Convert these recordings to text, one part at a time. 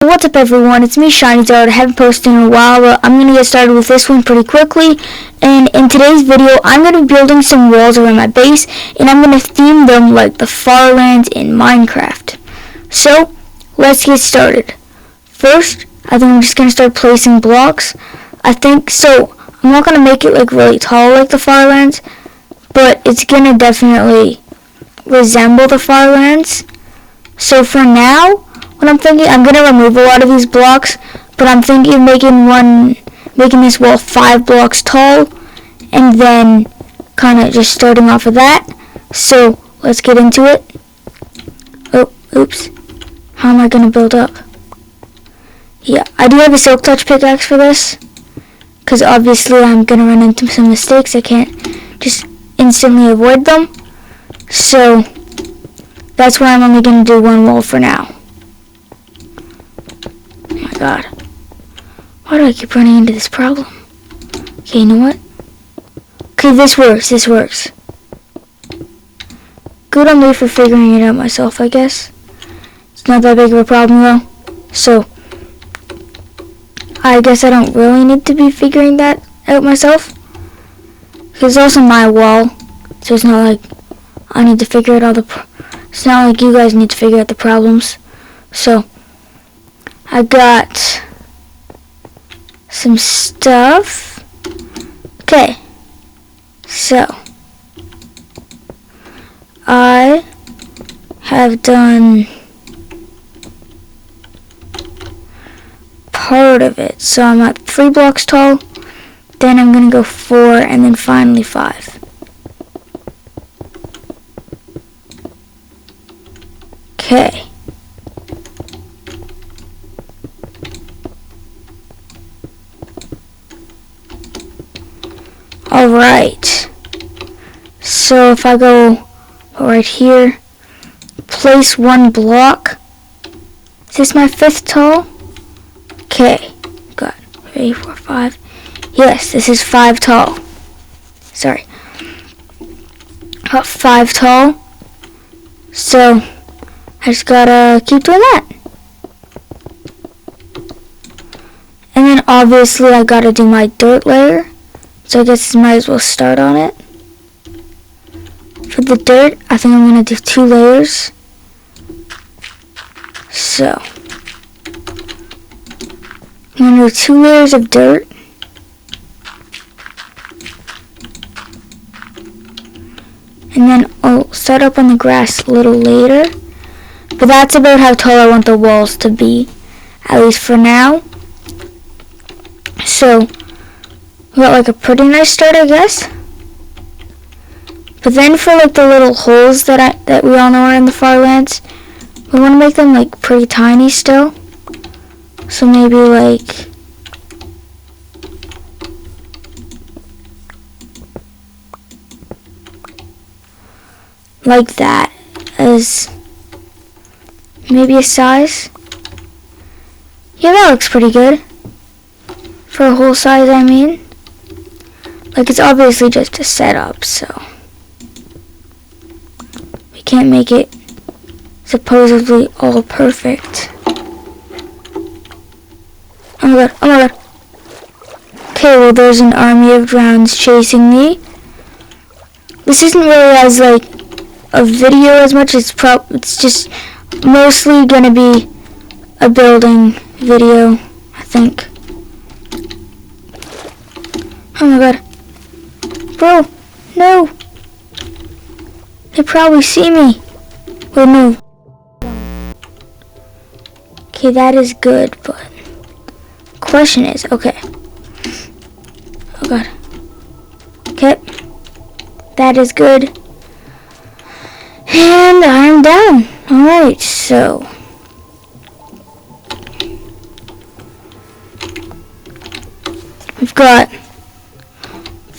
What's up everyone, it's me shinyzard. I haven't posted in a while, but I'm going to get started with this one pretty quickly. And in today's video, I'm going to be building some walls around my base, and I'm going to theme them like the farmlands in Minecraft. So, let's get started. First, I think I'm just going to start placing blocks. I'm not going to make it like really tall like the farmlands, but it's going to definitely resemble the farmlands. So for now, what I'm thinking, I'm going to remove a lot of these blocks, but I'm thinking of making this wall 5 blocks tall, and then kind of just starting off of that. So let's get into it. Oh, oops. How am I going to build up? Yeah, I do have a silk touch pickaxe for this, because obviously I'm going to run into some mistakes. I can't just instantly avoid them. So that's why I'm only going to do one wall for now. Oh my god. Why do I keep running into this problem? Okay, you know what? Okay, this works. Good on me for figuring it out myself, I guess. It's not that big of a problem though. So, I guess I don't really need to be figuring that out myself. Because it's also my wall. So it's not like I need to figure out it's not like you guys need to figure out the problems. So, I got some stuff. Okay, so I have done part of it. So I'm at 3 blocks tall, then I'm going to go 4, and then finally 5. Okay. Alright, so if I go right here, place 1 block. Is this my 5th tall? Okay, got 3, 4, 5. Yes, this is 5 tall. Sorry. Got 5 tall. So, I just gotta keep doing that. And then obviously I gotta do my dirt layer. So I guess I might as well start on it. For the dirt, I think I'm going to do 2 layers. So, I'm going to do 2 layers of dirt. And then I'll start up on the grass a little later. But that's about how tall I want the walls to be, at least for now. So, we got like a pretty nice start, I guess. But then for like the little holes that we all know are in the farmlands, we want to make them like pretty tiny still. So maybe like that as maybe a size. Yeah, that looks pretty good. For a whole size, I mean. Like, it's obviously just a setup, so we can't make it supposedly all perfect. Oh my god. Okay, well, there's an army of drowns chasing me. This isn't really as, like, a video as much as it's just mostly gonna be a building video, I think. Oh my god. Bro, no. They probably see me. Wait, no. Okay, that is good, but question is, okay. Oh god. Okay. That is good. And I'm down. Alright, so we've got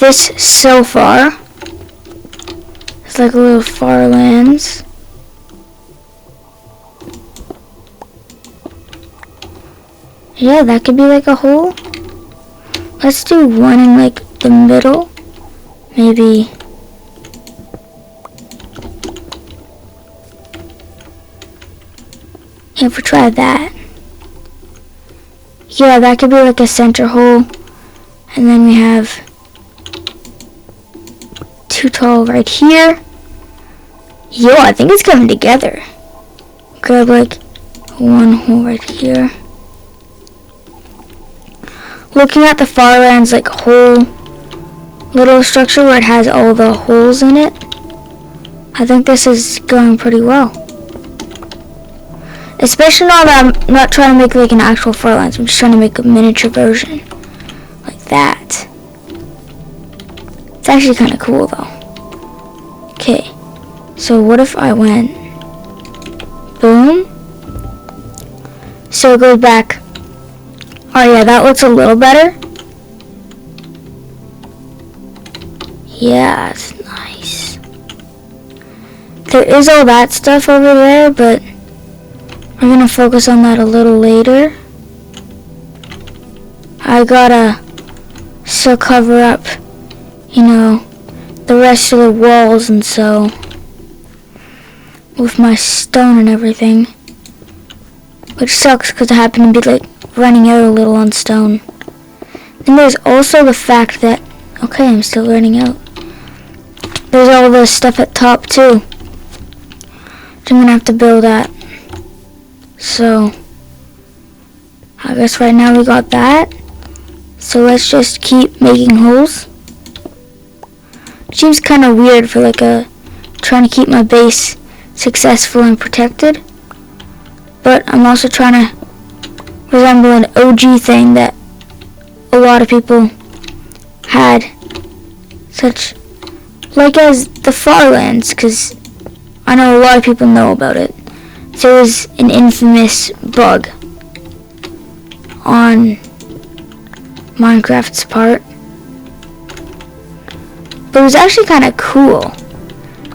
this so far. It's like a little farmlands. Yeah, that could be like a hole. Let's do one in like the middle. Maybe if we try that. Yeah, that could be like a center hole. And then we have 2 tall right here. Yo, I think it's coming together. Grab like 1 hole right here. Looking at the Farlands like whole little structure where it has all the holes in it, I think this is going pretty well. Especially now that I'm not trying to make like an actual Farlands, I'm just trying to make a miniature version. Like that. It's actually kind of cool though. Okay, so what if I went boom? So it goes back. Oh yeah, that looks a little better. Yeah, it's nice. There is all that stuff over there, but we're gonna focus on that a little later. I gotta still cover up, you know, the rest of the walls and so with my stone and everything. Which sucks because I happen to be like running out a little on stone. And there's also the fact that, okay, I'm still running out. There's all the stuff at top too. So I'm gonna have to build that. So I guess right now we got that. So let's just keep making holes. Seems kind of weird for like trying to keep my base successful and protected. But I'm also trying to resemble an OG thing that a lot of people had, such like as the Farlands, because I know a lot of people know about it. So it was an infamous bug on Minecraft's part. But it was actually kind of cool,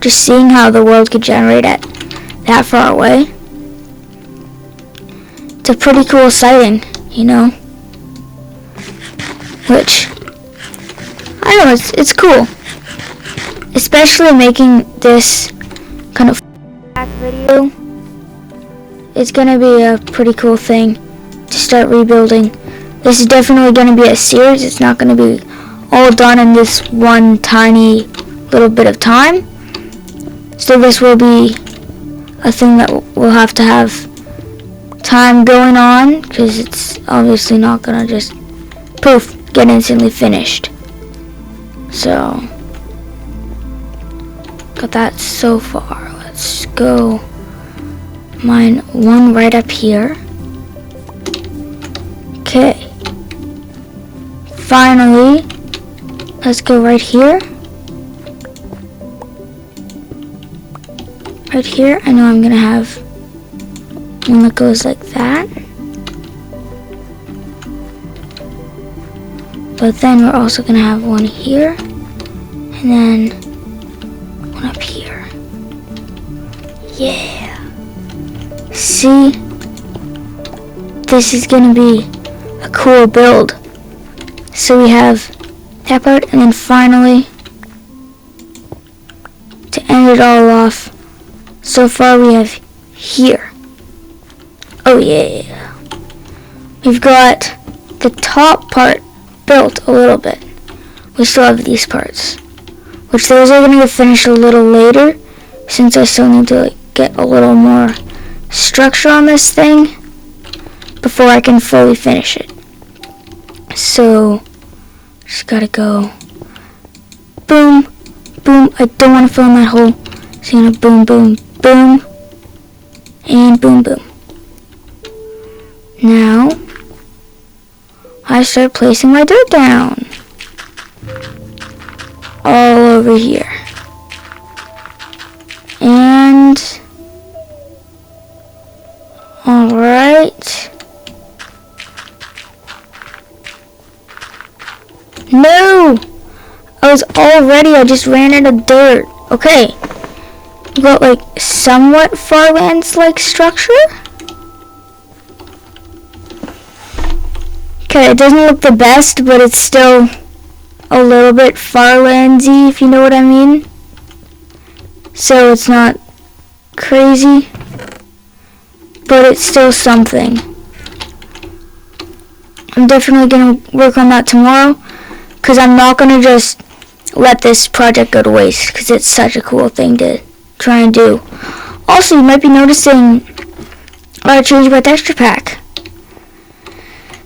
just seeing how the world could generate at that far away. It's a pretty cool sighting, you know? Which, I don't know, it's cool. Especially making this kind of back video. It's gonna be a pretty cool thing to start rebuilding. This is definitely gonna be a series. It's not gonna be all done in this one tiny little bit of time. So this will be a thing that we'll have to have time going on, because it's obviously not gonna just poof get instantly finished. So got that so far. Let's go mine one right up here. Okay, finally let's go right here. Right here, I know I'm gonna have one that goes like that. But then we're also gonna have one here, and then one up here. Yeah. See? This is gonna be a cool build. So we have that part, and then finally, to end it all off, so far we have here. Oh yeah. We've got the top part built a little bit. We still have these parts, which those are going to get finished a little later, since I still need to get a little more structure on this thing before I can fully finish it. So just gotta go boom, boom. I don't want to fill in that hole, so I'm gonna boom, boom, boom, and boom, boom. Now I start placing my dirt down all over here. And alright. No! I just ran out of dirt. Okay. We got like somewhat Farlands like structure. Okay, it doesn't look the best, but it's still a little bit Farlandsy, if you know what I mean. So it's not crazy, but it's still something. I'm definitely going to work on that tomorrow, because I'm not going to just let this project go to waste, because it's such a cool thing to try and do. Also, you might be noticing I changed my texture pack.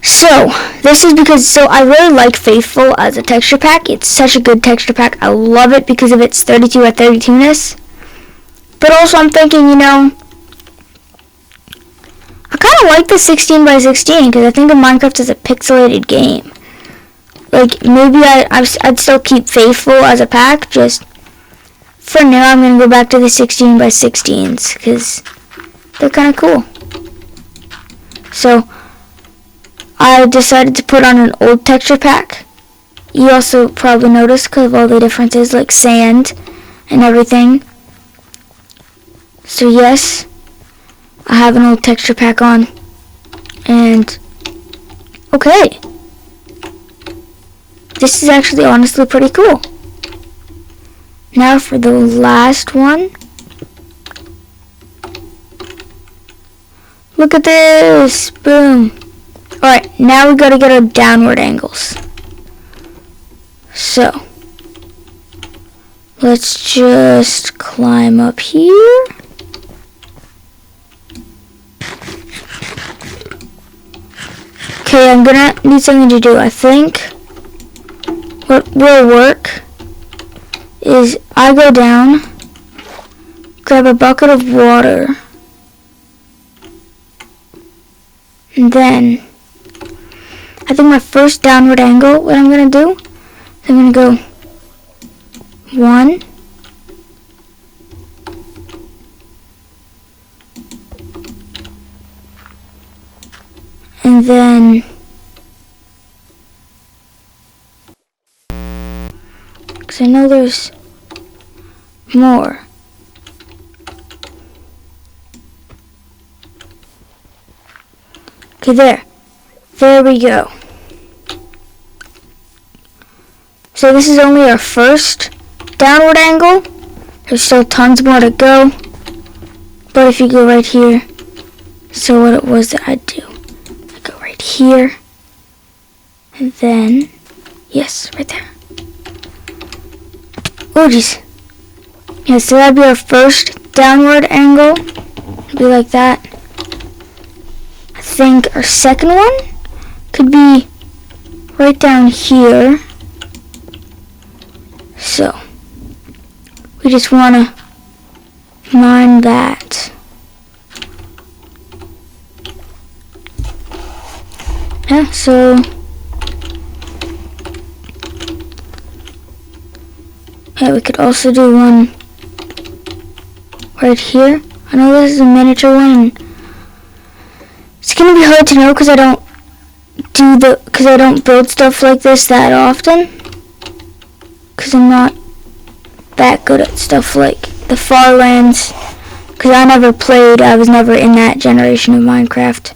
So, this is because, I really like Faithful as a texture pack. It's such a good texture pack. I love it because of its 32 by 32ness. But also, I'm thinking, I kind of like the 16 by 16 because I think of Minecraft as a pixelated game. Like, maybe I'd still keep Faithful as a pack. Just for now, I'm going to go back to the 16 by 16s because they're kind of cool. So, I decided to put on an old texture pack. You also probably noticed because of all the differences, like sand and everything. So yes, I have an old texture pack on. And, okay. This is actually honestly pretty cool. Now for the last one. Look at this, boom. Alright, now we gotta get our downward angles. So, let's just climb up here. Okay, I'm gonna need something to do. I think what will work is I go down, grab a bucket of water, and then I think my first downward angle, what I'm going to do, is I'm going to go 1, and then because I know there's more. Okay, there we go. So this is only our first downward angle. There's still tons more to go. But if you go right here, so what it was that I'd do, I go right here, and then, yes, right there. Oh jeez. Yeah, so that'd be our first downward angle. It'd be like that. I think our second one could be right down here. So, we just want to mine that. Yeah, so yeah, we could also do one right here. I know this is a miniature one, and it's gonna be hard to know because I don't build stuff like this that often. Because I'm not that good at stuff like the Farlands. Because I was never in that generation of Minecraft.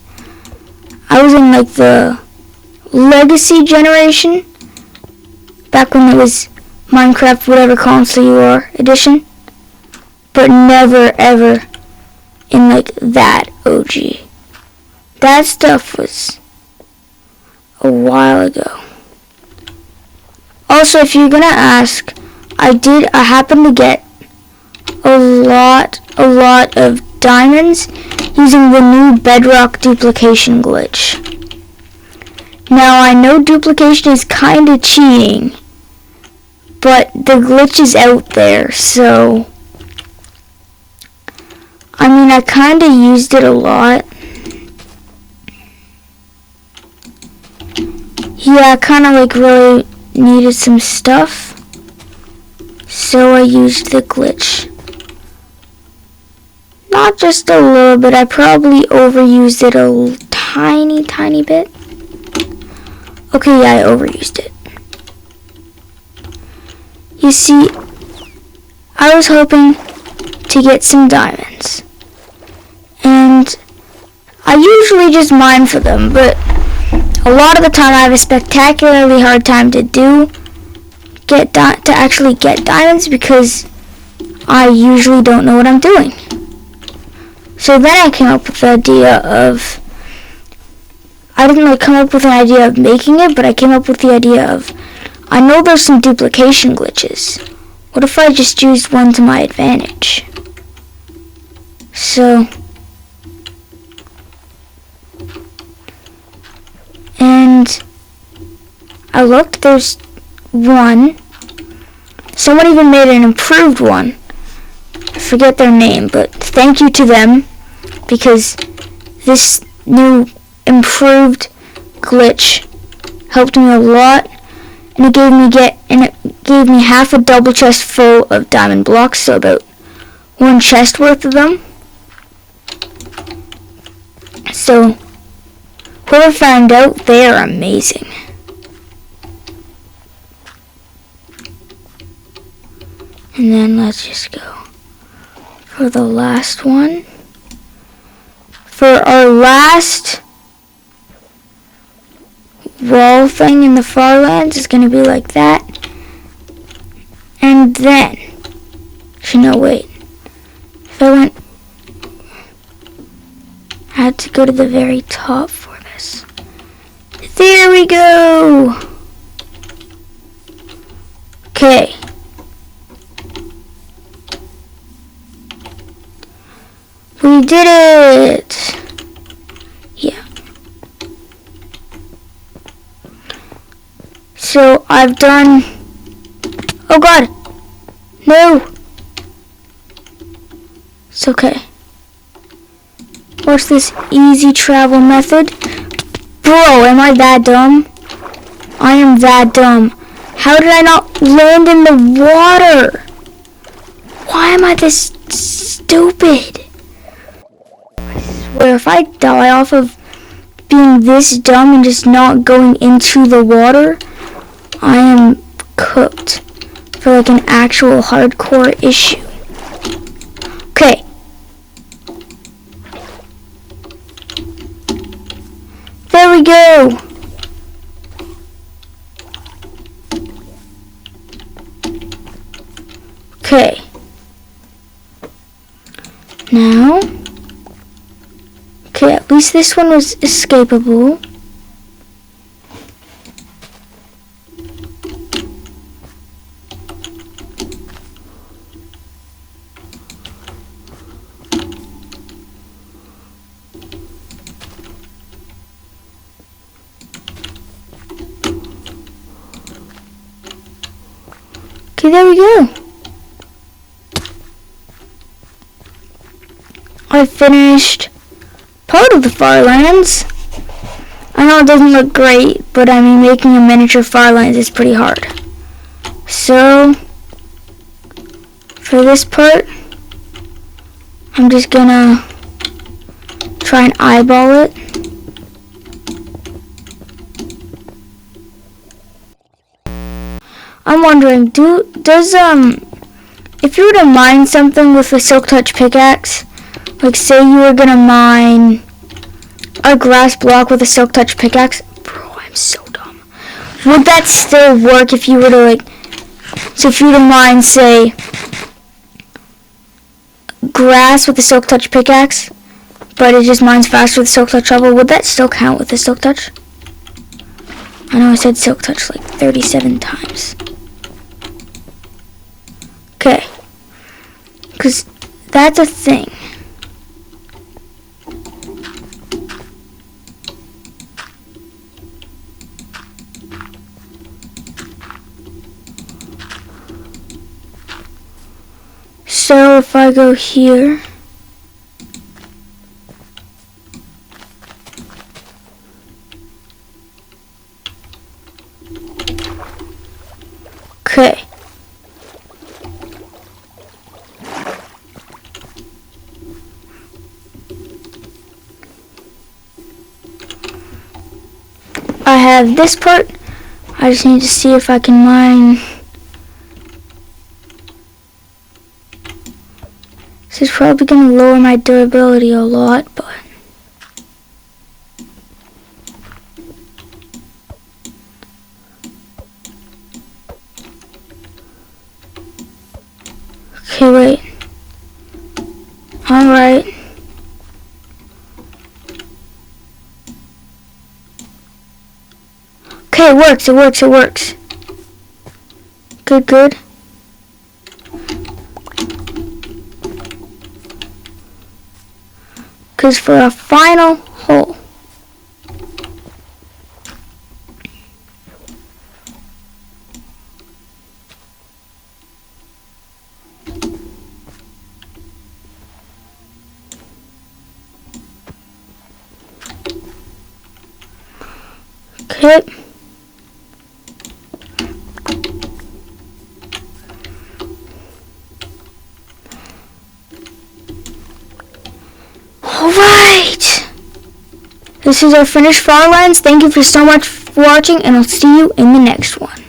I was in like the Legacy generation. Back when it was Minecraft, whatever console you are, edition. But never ever in like that OG. That stuff was a while ago. Also, if you're gonna ask, I happened to get a lot of diamonds using the new bedrock duplication glitch. Now, I know duplication is kinda cheating, but the glitch is out there, so I mean, I kinda used it a lot. Yeah, I kinda like really needed some stuff, so I used the glitch. Not just a little bit, I probably overused it a tiny bit. Okay, yeah, I overused it. You see, I was hoping to get some diamonds, and I usually just mine for them, but a lot of the time I have a spectacularly hard time to actually get diamonds because I usually don't know what I'm doing. So then I came up with the idea of, I didn't like come up with an idea of making it, but I came up with the idea of, I know there's some duplication glitches. What if I just used one to my advantage? So, and I looked, there's one. Someone even made an improved one. I forget their name, but thank you to them, because this new improved glitch helped me a lot, and it gave me half a double chest full of diamond blocks, so about one chest worth of them. So whoever found out, they are amazing. And then let's just go for the last one. For our last wall thing in the Farlands is going to be like that. And then, actually no, wait. If I went, I had to go to the very top for this. There we go. Okay. We did it! Yeah. So I've done... Oh god! No! It's okay. What's this easy travel method? Bro, am I that dumb? I am that dumb. How did I not land in the water? Why am I this stupid? Where if I die off of being this dumb and just not going into the water, I am cooked for like an actual hardcore issue. Okay. There we go. Okay. Now, okay, at least this one was escapable. Okay, there we go. I finished part of the Farlands. I know it doesn't look great, but I mean, making a miniature Farlands is pretty hard. So, for this part, I'm just gonna try and eyeball it. I'm wondering, if you were to mine something with a silk touch pickaxe, like say you were gonna mine a grass block with a silk touch pickaxe, bro, I'm so dumb. Would that still work if you were to so if you were to mine, say, grass with a silk touch pickaxe, but it just mines faster with a silk touch shovel, would that still count with a silk touch? I know I said silk touch like 37 times. Okay, because that's a thing. So if I go here, okay. I have this part. I just need to see if I can mine. This is probably going to lower my durability a lot, but okay, wait. Alright. Okay, it works, it works, it works. Good, good. Because for our final hole, okay. Alright! This is our finished flower lines. Thank you for so much for watching, and I'll see you in the next one.